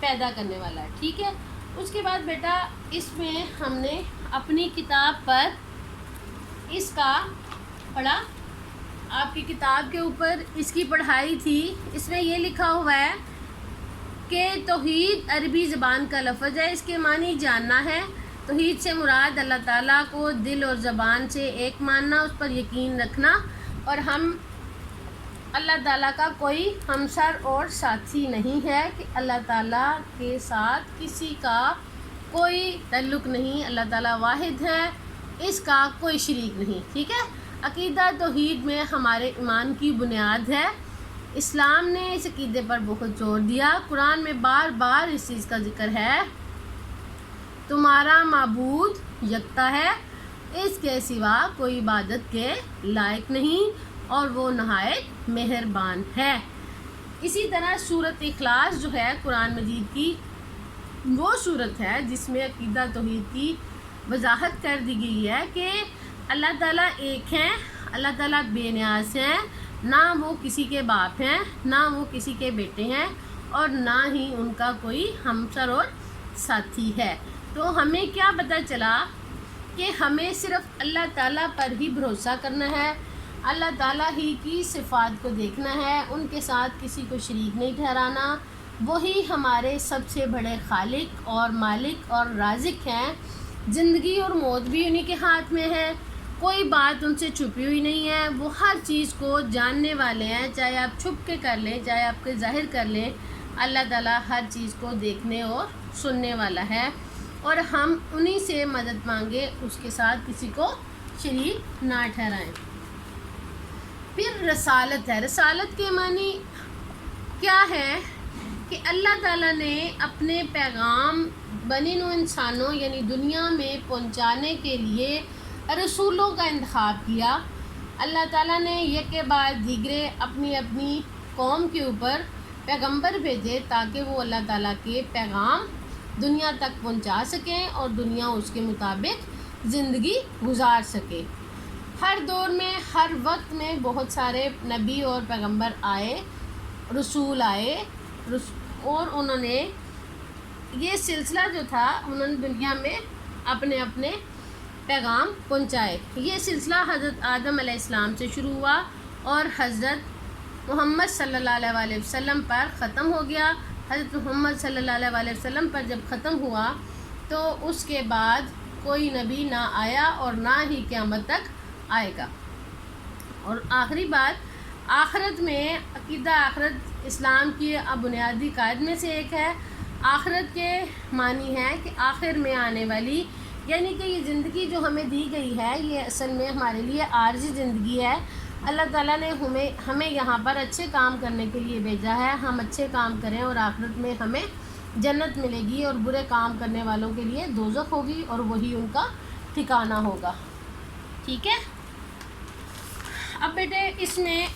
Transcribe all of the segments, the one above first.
پیدا کرنے والا ہے، ٹھیک ہے۔ اس کے بعد بیٹا اس میں ہم نے اپنی کتاب پر اس کا پڑھا، آپ کی کتاب کے اوپر اس کی پڑھائی تھی۔ اس میں یہ لکھا ہوا ہے کہ توحید عربی زبان کا لفظ ہے، اس کے معنی جاننا ہے۔ توحید سے مراد اللہ تعالیٰ کو دل اور زبان سے ایک ماننا، اس پر یقین رکھنا، اور ہم اللہ تعالیٰ کا کوئی ہمسر اور ساتھی نہیں ہے، کہ اللہ تعالیٰ کے ساتھ کسی کا کوئی تعلق نہیں، اللہ تعالیٰ واحد ہے، اس کا کوئی شریک نہیں، ٹھیک ہے۔ عقیدہ توحید میں ہمارے ایمان کی بنیاد ہے۔ اسلام نے اس عقیدے پر بہت زور دیا، قرآن میں بار بار اس چیز کا ذکر ہے، تمہارا معبود یکتا ہے، اس کے سوا کوئی عبادت کے لائق نہیں، اور وہ نہایت مہربان ہے۔ اسی طرح سورۃ اخلاص جو ہے قرآن مجید کی وہ سورت ہے جس میں عقیدہ توحید کی وضاحت کر دی گئی ہے کہ اللہ تعالیٰ ایک ہیں، اللہ تعالیٰ بے نیاز ہیں، نہ وہ کسی کے باپ ہیں، نہ وہ کسی کے بیٹے ہیں، اور نہ ہی ان کا کوئی ہمسر اور ساتھی ہے۔ تو ہمیں کیا پتہ چلا کہ ہمیں صرف اللہ تعالیٰ پر ہی بھروسہ کرنا ہے، اللہ تعالیٰ ہی کی صفات کو دیکھنا ہے، ان کے ساتھ کسی کو شریک نہیں ٹھہرانا، وہی ہمارے سب سے بڑے خالق اور مالک اور رازق ہیں۔ زندگی اور موت بھی انہی کے ہاتھ میں ہے، کوئی بات ان سے چھپی ہوئی نہیں ہے، وہ ہر چیز کو جاننے والے ہیں، چاہے آپ چھپ کے کر لیں، چاہے آپ کے ظاہر کر لیں، اللہ تعالیٰ ہر چیز کو دیکھنے اور سننے والا ہے، اور ہم انہی سے مدد مانگے، اس کے ساتھ کسی کو شریک نہ ٹھہرائیں۔ پھر رسالت ہے۔ رسالت کے معنی کیا ہے کہ اللہ تعالیٰ نے اپنے پیغام بنی نوع انسانوں یعنی دنیا میں پہنچانے کے لیے رسولوں کا انتخاب کیا۔ اللہ تعالیٰ نے یک کے بعد دیگرے اپنی اپنی قوم کے اوپر پیغمبر بھیجے تاکہ وہ اللہ تعالیٰ کے پیغام دنیا تک پہنچا سکیں اور دنیا اس کے مطابق زندگی گزار سکے۔ ہر دور میں ہر وقت میں بہت سارے نبی اور پیغمبر آئے، رسول آئے، اور انہوں نے یہ سلسلہ جو تھا انہوں نے دنیا میں اپنے اپنے پیغام پہنچائے۔ یہ سلسلہ حضرت آدم علیہ السلام سے شروع ہوا اور حضرت محمد صلی اللہ علیہ وسلم پر ختم ہو گیا۔ حضرت محمد صلی اللہ علیہ وسلم پر جب ختم ہوا تو اس کے بعد کوئی نبی نہ آیا اور نہ ہی قیامت تک آئے گا۔ اور آخری بات، آخرت میں عقیدہ آخرت اسلام کی بنیادی قاعد میں سے ایک ہے۔ آخرت کے معنی ہے کہ آخر میں آنے والی، یعنی کہ یہ زندگی جو ہمیں دی گئی ہے یہ اصل میں ہمارے لیے عارضی زندگی ہے۔ اللہ تعالیٰ نے ہمیں یہاں پر اچھے کام کرنے کے لیے بھیجا ہے، ہم اچھے کام کریں اور آخرت میں ہمیں جنت ملے گی، اور برے کام کرنے والوں کے لیے دوزخ ہوگی اور وہی ان کا ٹھکانہ ہوگا، ٹھیک ہے۔ اب بیٹے اس میں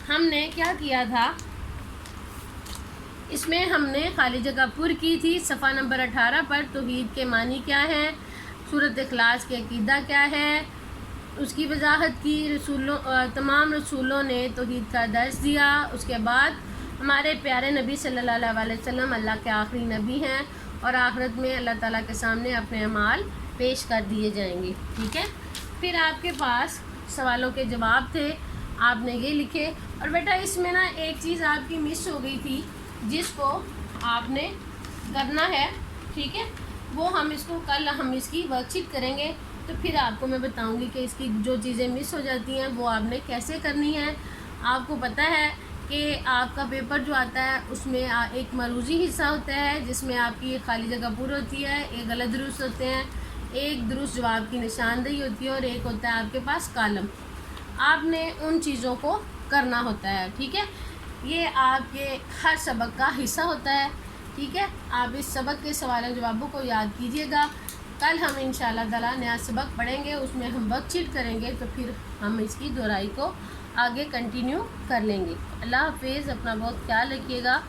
ہم نے کیا کیا تھا، اس میں ہم نے خالی جگہ پر کی تھی صفحہ نمبر 18 پر توحید کے معنی کیا ہے، سورۃ اخلاص کے عقیدہ کیا ہے، اس کی وضاحت کی۔ تمام رسولوں نے توحید کا درس دیا۔ اس کے بعد ہمارے پیارے نبی صلی اللہ علیہ وسلم اللہ کے آخری نبی ہیں، اور آخرت میں اللہ تعالیٰ کے سامنے اپنے اعمال پیش کر دیے جائیں گے، ٹھیک ہے۔ پھر آپ کے پاس سوالوں کے جواب تھے، آپ نے یہ لکھے، اور بیٹا اس میں نا ایک چیز آپ کی مس ہو گئی تھی جس کو آپ نے کرنا ہے، ٹھیک ہے، وہ ہم اس کی ورک شیٹ کریں گے، تو پھر آپ کو میں بتاؤں گی کہ اس کی جو چیزیں مس ہو جاتی ہیں وہ آپ نے کیسے کرنی ہے۔ آپ کو پتہ ہے کہ آپ کا پیپر جو آتا ہے اس میں ایک مروزی حصہ ہوتا ہے جس میں آپ کی خالی جگہ پور ہوتی ہے، ایک غلط درست ہوتے ہیں، ایک درست جواب کی نشاندہی ہوتی ہے، اور ایک ہوتا ہے آپ کے پاس کالم۔ آپ نے ان چیزوں کو کرنا ہوتا ہے، ٹھیک ہے۔ یہ آپ کے ہر سبق کا حصہ ہوتا ہے، ٹھیک ہے۔ آپ اس سبق کے سوال جوابوں کو یاد کیجیے گا۔ کل ہم انشاءاللہ تعالیٰ نیا سبق پڑھیں گے، اس میں ہم ورک شیٹ کریں گے، تو پھر ہم اس کی دہرائی کو آگے کنٹینیو کر لیں گے۔ اللہ حافظ، اپنا بہت خیال رکھیے گا۔